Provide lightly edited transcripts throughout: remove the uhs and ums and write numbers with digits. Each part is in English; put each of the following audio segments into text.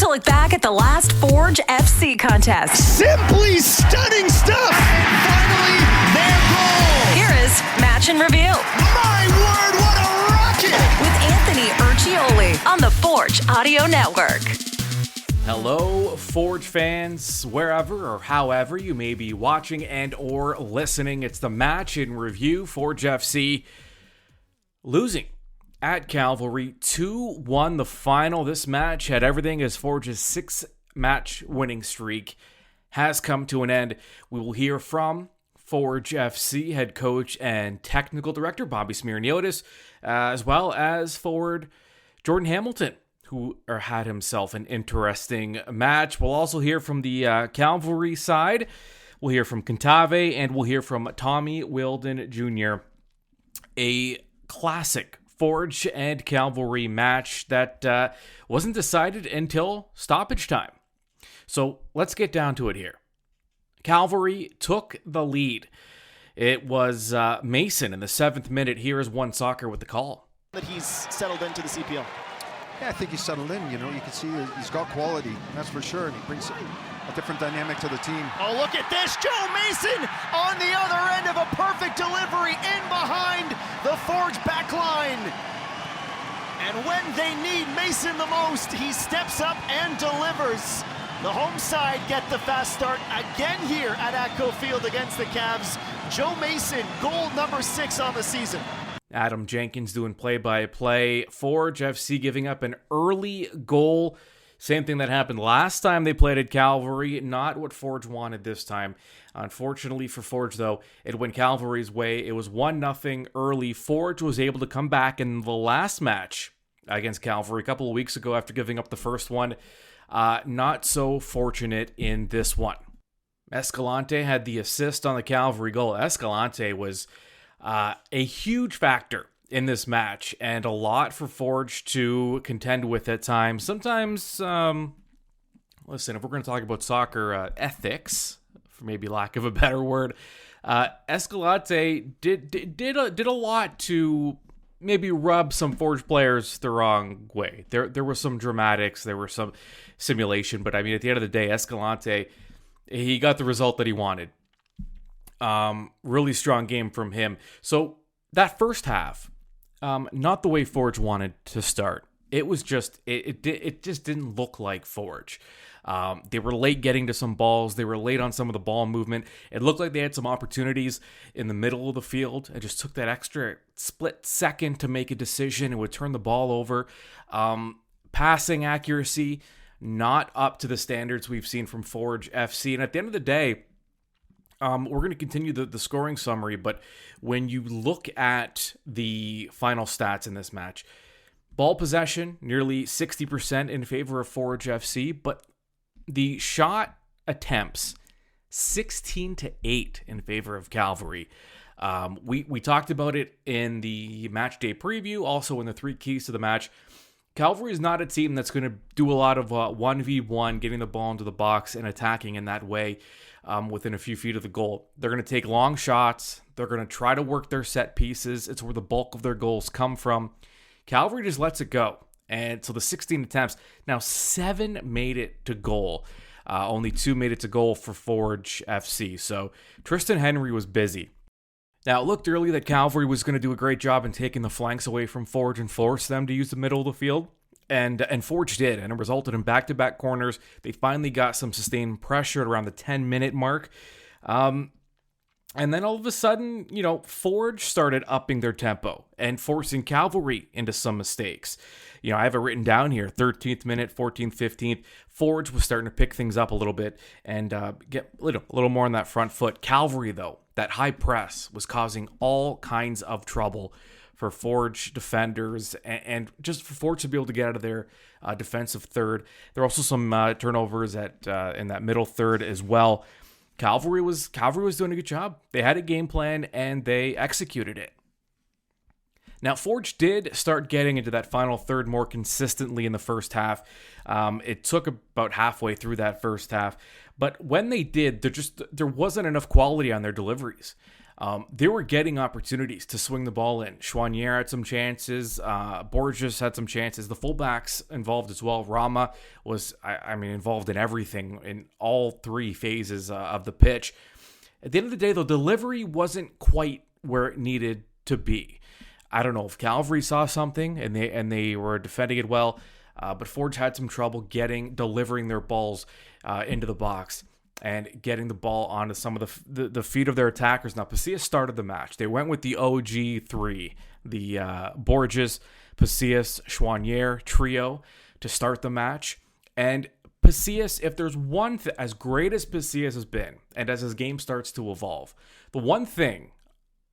to look back at the last Forge FC contest. Simply stunning stuff! And finally, their goal! Here is Match and Review. My word, what a rocket! With Anthony Urciuoli on the Forge Audio Network. Hello, Forge fans, wherever or however you may be watching and or listening. It's the Match and Review. Forge FC losing at Cavalry 2-1 the final. This match had everything as Forge's 6-match winning streak has come to an end. We will hear from Forge FC head coach and technical director Bobby Smyrniotis, as well as forward Jordan Hamilton, who had himself an interesting match. We'll also hear from the Cavalry side. We'll hear from Cantave, and we'll hear from Tommy Wheeldon Jr. A classic Forge and Cavalry match that wasn't decided until stoppage time. So let's get down to it here. Cavalry took the lead. It was Mason in the 7th minute. Here is One Soccer with the call. That he's settled into the CPL. Yeah, I think he's settled in. You know, you can see he's got quality, that's for sure. And he brings a different dynamic to the team. Oh, look at this. Joe Mason on the other end of a perfect delivery in behind the Forge back line. And when they need Mason the most, he steps up and delivers. The home side get the fast start again here at ATCO Field against the Cavs. Joe Mason, goal number 6 on the season. Adam Jenkins doing play-by-play. Forge FC giving up an early goal. Same thing that happened last time they played at Cavalry. Not what Forge wanted this time. Unfortunately for Forge, though, it went Cavalry's way. It was 1-0 early. Forge was able to come back in the last match against Cavalry a couple of weeks ago after giving up the first one. Not so fortunate in this one. Escalante had the assist on the Cavalry goal. Escalante was a huge factor in this match and a lot for Forge to contend with at times. Sometimes, listen, if we're going to talk about soccer ethics, for maybe lack of a better word, Escalante did a lot to maybe rub some Forge players the wrong way. There was some dramatics, there was some simulation, but I mean, at the end of the day, Escalante, he got the result that he wanted. Really strong game from him. So that first half, not the way Forge wanted to start. It was just, it just didn't look like Forge. They were late getting to some balls. They were late on some of the ball movement. It looked like they had some opportunities in the middle of the field. It just took that extra split second to make a decision. It would turn the ball over. Passing accuracy, not up to the standards we've seen from Forge FC. And at the end of the day, we're going to continue the scoring summary, but when you look at the final stats in this match, ball possession, nearly 60% in favor of Forge FC, but the shot attempts, 16-8 in favor of Cavalry. We talked about it in the match day preview, also in the 3 keys to the match. Cavalry is not a team that's going to do a lot of 1v1, getting the ball into the box and attacking in that way within a few feet of the goal. They're going to take long shots. They're going to try to work their set pieces. It's where the bulk of their goals come from. Cavalry just lets it go. And so the 16 attempts, now 7 made it to goal. Only 2 made it to goal for Forge FC. So Tristan Henry was busy. Now, it looked early that Cavalry was going to do a great job in taking the flanks away from Forge and force them to use the middle of the field. And Forge did, and it resulted in back-to-back corners. They finally got some sustained pressure at around the 10-minute mark. And then all of a sudden, Forge started upping their tempo and forcing Cavalry into some mistakes. I have it written down here, 13th minute, 14th, 15th. Forge was starting to pick things up a little bit and get a little more on that front foot. Cavalry, though, that high press was causing all kinds of trouble for Forge defenders and just for Forge to be able to get out of their defensive third. There are also some turnovers in that middle third as well. Cavalry was doing a good job. They had a game plan and they executed it. Now, Forge did start getting into that final third more consistently in the first half. It took about halfway through that first half. But when they did, there wasn't enough quality on their deliveries. They were getting opportunities to swing the ball in. Joignier had some chances. Borges had some chances. The fullbacks involved as well. Rama was, involved in everything in all three phases of the pitch. At the end of the day, the delivery wasn't quite where it needed to be. I don't know if Cavalry saw something and they were defending it well, but Forge had some trouble delivering their balls into the box and getting the ball onto some of the feet of their attackers. Now, Pasillas started the match. They went with the OG3, the Borges, Pasillas, Joignier trio to start the match. And Pasillas, if there's one thing, as great as Pasillas has been, and as his game starts to evolve, the one thing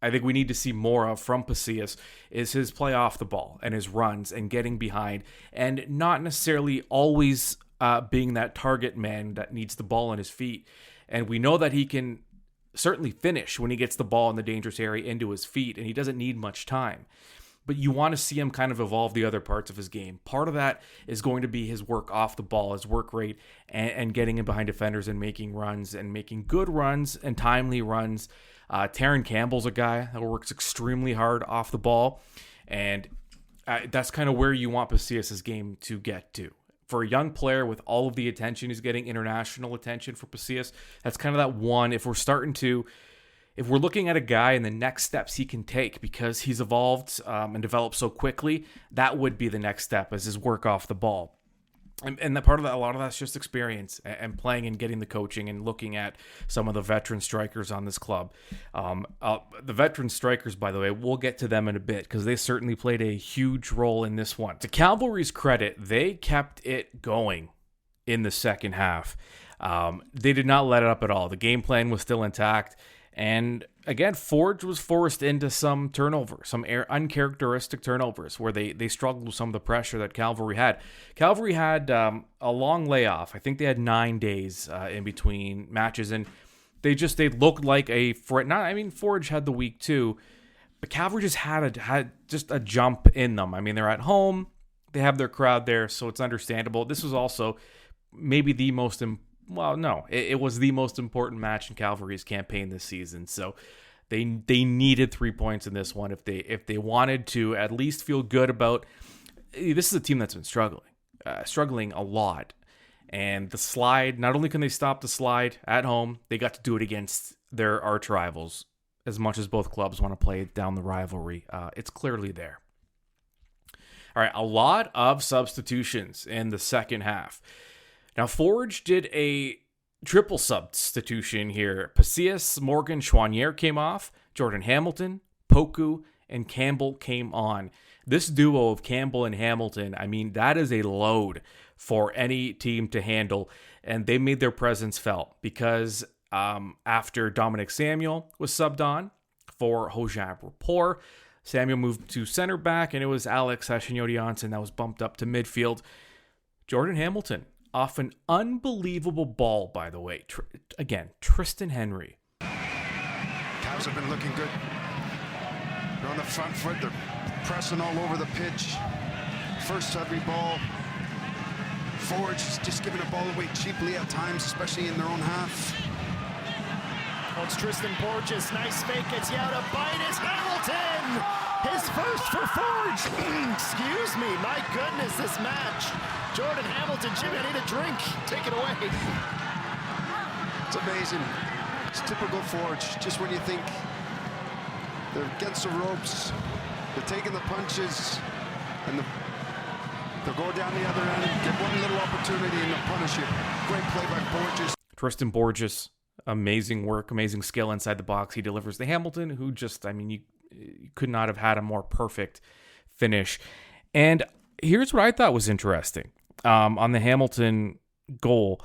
I think we need to see more of from Pasillas is his play off the ball and his runs and getting behind, and not necessarily always being that target man that needs the ball on his feet. And we know that he can certainly finish when he gets the ball in the dangerous area into his feet, and he doesn't need much time. But you want to see him kind of evolve the other parts of his game. Part of that is going to be his work off the ball, his work rate, and getting in behind defenders and making runs and making good runs and timely runs. Taron Campbell's a guy that works extremely hard off the ball, and that's kind of where you want Pasillas' game to get to. For a young player with all of the attention he's getting, international attention for Pasillas, that's kind of that one. If we're looking at a guy and the next steps he can take because he's evolved and developed so quickly, that would be the next step, as his work off the ball. And that part of that, a lot of that's just experience and playing and getting the coaching and looking at some of the veteran strikers on this club. The veteran strikers, by the way, we'll get to them in a bit because they certainly played a huge role in this one. To Cavalry's credit, they kept it going in the second half. They did not let it up at all. The game plan was still intact. And again, Forge was forced into some turnovers, some uncharacteristic turnovers where they struggled with some of the pressure that Cavalry had. Cavalry had a long layoff. I think they had 9 days in between matches, and they looked like Forge had the week too, but Cavalry just had just a jump in them. I mean, they're at home, they have their crowd there, so it's understandable. This was also maybe the most it was the most important match in Cavalry's campaign this season. So they needed 3 points in this one if they wanted to at least feel good about. This is a team that's been struggling a lot, and the slide. Not only can they stop the slide at home, they got to do it against their arch rivals. As much as both clubs want to play down the rivalry, it's clearly there. All right, a lot of substitutions in the second half. Now, Forge did a triple substitution here. Pasillas, Morgan, Joignier came off. Jordan Hamilton, Poku, and Campbell came on. This duo of Campbell and Hamilton, that is a load for any team to handle. And they made their presence felt because after Dominic Samuel was subbed on for Hojab Rapport, Samuel moved to center back, and it was Alex Hashinotti-Janssen that was bumped up to midfield. Jordan Hamilton, off an unbelievable ball, by the way. Again, Tristan Henry. Cavs have been looking good. They're on the front foot. They're pressing all over the pitch. First every ball. Forge is just giving the ball away cheaply at times, especially in their own half. Oh, it's Tristan Borges. Nice fake. Gets out of bite. Is Hamilton. His first for Forge. Excuse me. My goodness, this match. Jordan Hamilton, Jimmy, I need a drink. Take it away. It's amazing. It's typical Forge. Just when you think they're against the ropes, they're taking the punches, and they'll go down the other end and get one little opportunity and they'll punish you. Great play by Borges. Tristan Borges, amazing work, amazing skill inside the box. He delivers the Hamilton, who just, you could not have had a more perfect finish. And here's what I thought was interesting. On the Hamilton goal,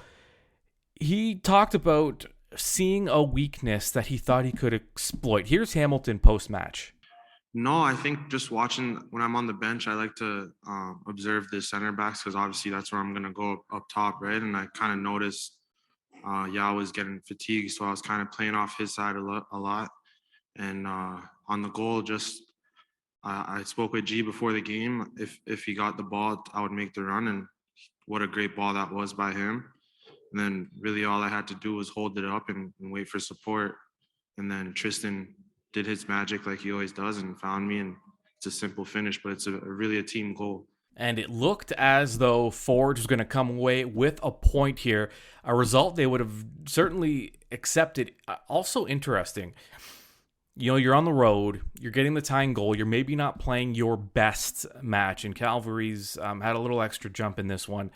he talked about seeing a weakness that he thought he could exploit. Here's Hamilton post-match. No, I think just watching when I'm on the bench, I like to observe the center backs because obviously that's where I'm going to go up top, right? And I kind of noticed Yao was getting fatigued, so I was kind of playing off his side a lot. And on the goal, just I spoke with G before the game. If he got the ball, I would make the run, and what a great ball that was by him. And then really all I had to do was hold it up and wait for support. And then Tristan did his magic like he always does and found me. And it's a simple finish, but it's really a team goal. And it looked as though Forge was going to come away with a point here, a result they would have certainly accepted. Also interesting, you're on the road, you're getting the tying goal, you're maybe not playing your best match, and Cavalry's had a little extra jump in this one.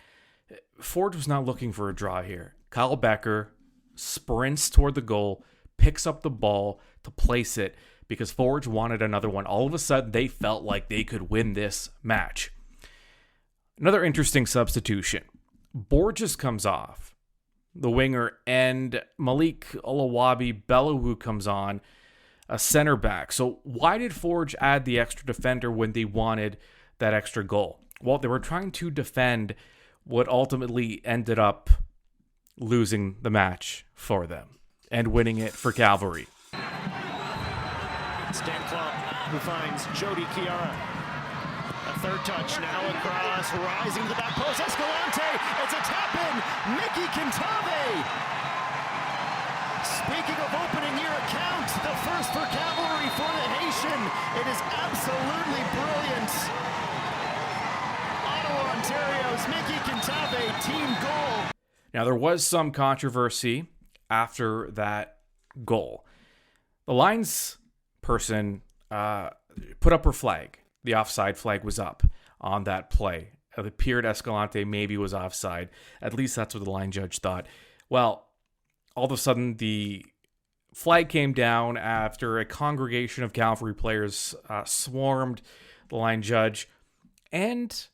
Forge was not looking for a draw here. Kyle Becker sprints toward the goal, picks up the ball to place it because Forge wanted another one. All of a sudden, they felt like they could win this match. Another interesting substitution. Borges comes off, the winger, and Malik Olawabi Bellawu comes on, a center back. So why did Forge add the extra defender when they wanted that extra goal? Well, they were trying to defend what ultimately ended up losing the match for them and winning it for Cavalry. Stan Klopp, who finds Jody Chiara. A third touch now across, rising to the back post. Escalante, it's a tap in. Mickey Cantave. Speaking of opening year accounts, the first for Cavalry for the Haitian. It is absolutely brilliant. Ottawa, Ontario's Mickey Cantave, team goal. Now, there was some controversy after that goal. The Lions person put up her flag. The offside flag was up on that play. It appeared Escalante maybe was offside. At least that's what the line judge thought. Well, all of a sudden, the flag came down after a congregation of Cavalry players swarmed the line judge. And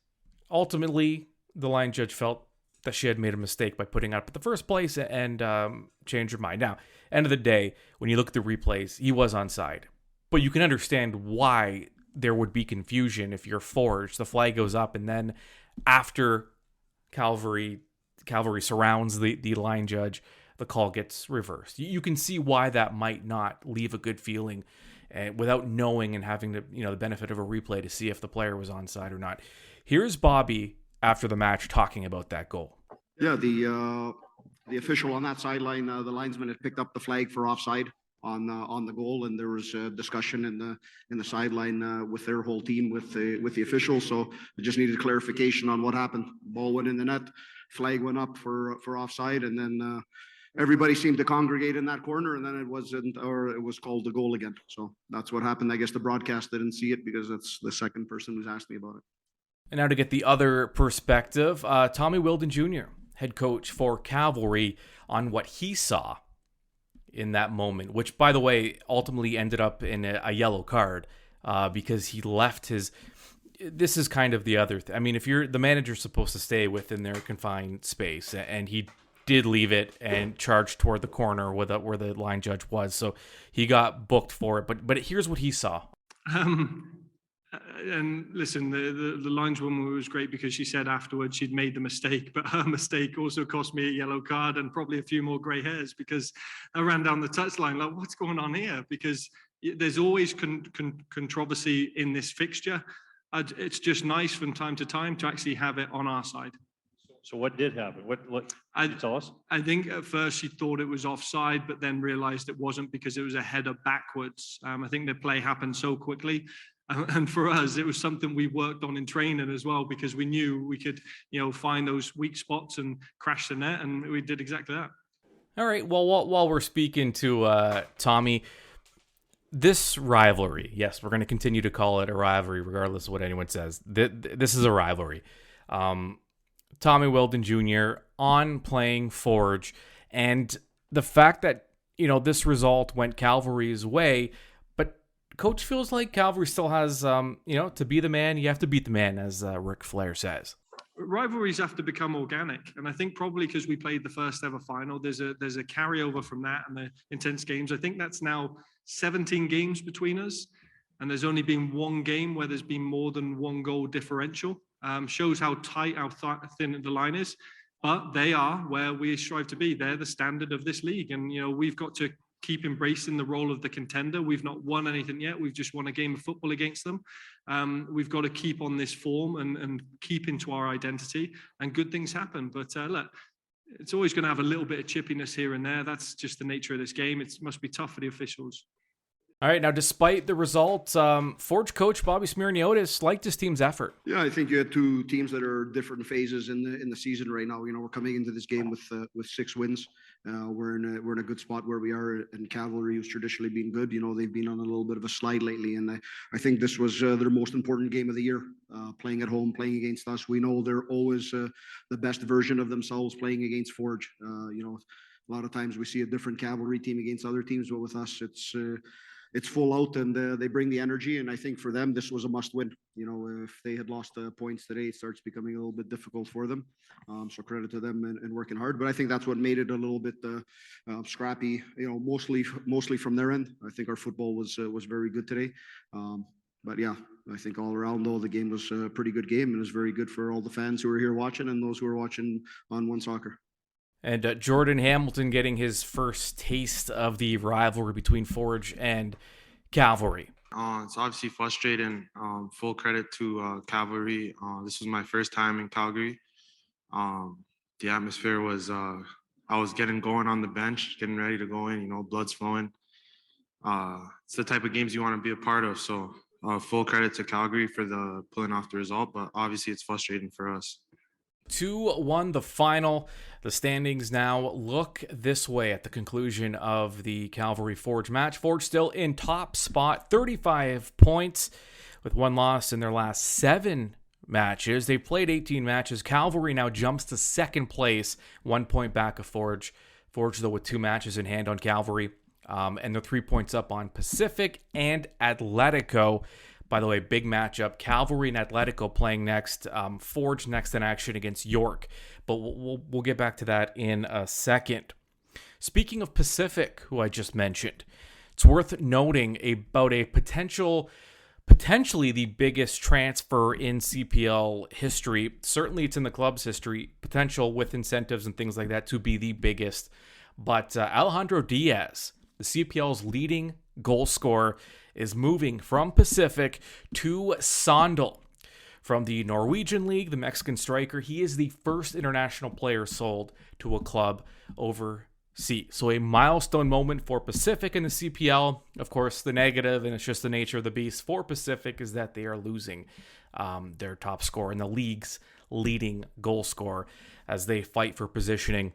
ultimately, the line judge felt that she had made a mistake by putting up at the first place and changed her mind. Now, end of the day, when you look at the replays, he was onside. But you can understand why there would be confusion if you're Forged. The flag goes up, and then after Cavalry surrounds the line judge, the call gets reversed. You can see why that might not leave a good feeling without knowing and having the benefit of a replay to see if the player was onside or not. Here's Bobby after the match talking about that goal. Yeah, the official on that sideline, the linesman had picked up the flag for offside on the goal, and there was a discussion in the sideline with their whole team with the officials. So I just needed clarification on what happened. Ball went in the net, flag went up for offside, and then everybody seemed to congregate in that corner, and then it was called the goal again. So that's what happened. I guess the broadcast didn't see it because that's the second person who's asked me about it. And now to get the other perspective, Tommy Wheeldon Jr., head coach for Cavalry, on what he saw in that moment, which, by the way, ultimately ended up in a yellow card because he left his... This is kind of the other... I mean, if you're the manager's supposed to stay within their confined space, and he did leave it and charged toward the corner where the line judge was, so he got booked for it. But here's what he saw. And listen, the lineswoman was great because she said afterwards she'd made the mistake, but her mistake also cost me a yellow card and probably a few more grey hairs because I ran down the touchline like, what's going on here? Because there's always controversy in this fixture. It's just nice from time to time to actually have it on our side. So what did happen? What can you tell us? I think at first she thought it was offside, but then realised it wasn't because it was a header backwards. I think the play happened so quickly. And for us, it was something we worked on in training as well because we knew we could, find those weak spots and crash the net, and we did exactly that. All right. Well, while we're speaking to Tommy, this rivalry, yes, we're going to continue to call it a rivalry regardless of what anyone says. This is a rivalry. Tommy Wheeldon Jr. on playing Forge, and the fact that, this result went Cavalry's way, Coach feels like Cavalry still has, to be the man, you have to beat the man, as Ric Flair says. Rivalries have to become organic, and I think probably because we played the first ever final, there's a carryover from that and the intense games. I think that's now 17 games between us, and there's only been one game where there's been more than one goal differential. Shows how tight, how thin the line is, but they are where we strive to be. They're the standard of this league, and we've got to keep embracing the role of the contender. We've not won anything yet. We've just won a game of football against them. We've got to keep on this form and keep into our identity, and good things happen. But look, it's always going to have a little bit of chippiness here and there. That's just the nature of this game. It must be tough for the officials. All right, now despite the result, Forge coach Bobby Smyrniotis liked his team's effort. Yeah, I think you had two teams that are different phases in the season right now. We're coming into this game with 6 wins. We're in a good spot where we are. And Cavalry, who's traditionally been good, they've been on a little bit of a slide lately. And I think this was their most important game of the year. Playing at home, playing against us. We know they're always the best version of themselves playing against Forge. A lot of times we see a different Cavalry team against other teams, but with us, it's full out and they bring the energy. And I think for them, this was a must win. If they had lost points today, it starts becoming a little bit difficult for them. So credit to them and working hard. But I think that's what made it a little bit scrappy, mostly from their end. I think our football was very good today. But yeah, I think all around, though, the game was a pretty good game and it was very good for all the fans who were here watching and those who were watching on One Soccer. And Jordan Hamilton getting his first taste of the rivalry between Forge and Cavalry. It's obviously frustrating. Full credit to Cavalry. This was my first time in Calgary. The atmosphere was, I was getting going on the bench, getting ready to go in, blood's flowing. It's the type of games you want to be a part of. So full credit to Calgary for pulling off the result, but obviously it's frustrating for us. 2-1 the final. The standings now look this way at the conclusion of the Cavalry Forge match. Forge still in top spot, 35 points with 1 loss in their last 7 matches. They've played 18 matches. Cavalry now jumps to second place, 1 point back of Forge. Forge, though, with 2 matches in hand on Cavalry, and they're 3 points up on Pacific and Atletico. By the way, big matchup. Cavalry and Atletico playing next. Forge next in action against York. But we'll get back to that in a second. Speaking of Pacific, who I just mentioned, it's worth noting about a potentially the biggest transfer in CPL history. Certainly it's in the club's history. Potential with incentives and things like that to be the biggest. But Alejandro Diaz, the CPL's leading goal scorer, is moving from Pacific to Sondel. From the Norwegian League, the Mexican striker, he is the first international player sold to a club overseas. So a milestone moment for Pacific in the CPL. Of course, the negative, and it's just the nature of the beast for Pacific, is that they are losing their top scorer and the league's leading goal scorer as they fight for positioning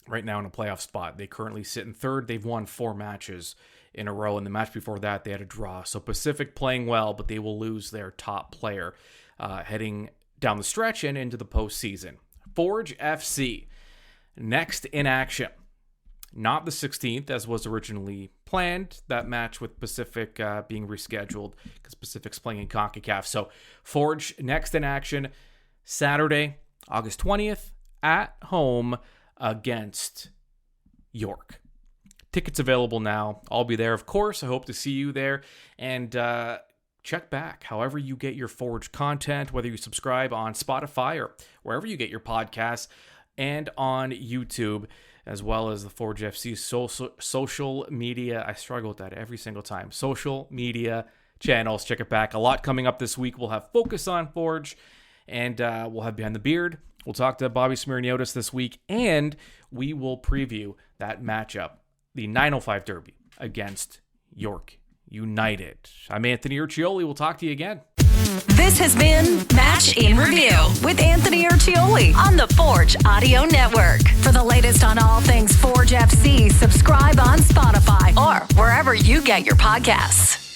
right now in a playoff spot. They currently sit in third. They've won 4 matches in a row. In the match before that, they had a draw. So Pacific playing well, but they will lose their top player heading down the stretch and into the postseason. Forge FC, next in action. Not the 16th, as was originally planned. That match with Pacific being rescheduled because Pacific's playing in CONCACAF. So Forge, next in action, Saturday, August 20th, at home against York. Tickets available now. I'll be there, of course. I hope to see you there. And check back however you get your Forge content, whether you subscribe on Spotify or wherever you get your podcasts, and on YouTube, as well as the Forge FC social media. I struggle with that every single time. Social media channels. Check it back. A lot coming up this week. We'll have Focus on Forge, and we'll have Behind the Beard. We'll talk to Bobby Smyrniotis this week, and we will preview that matchup, the 905 Derby against York United. I'm Anthony Urciuoli. We'll talk to you again. This has been Match in Review with Anthony Urciuoli on the Forge Audio Network. For the latest on all things Forge FC, subscribe on Spotify or wherever you get your podcasts.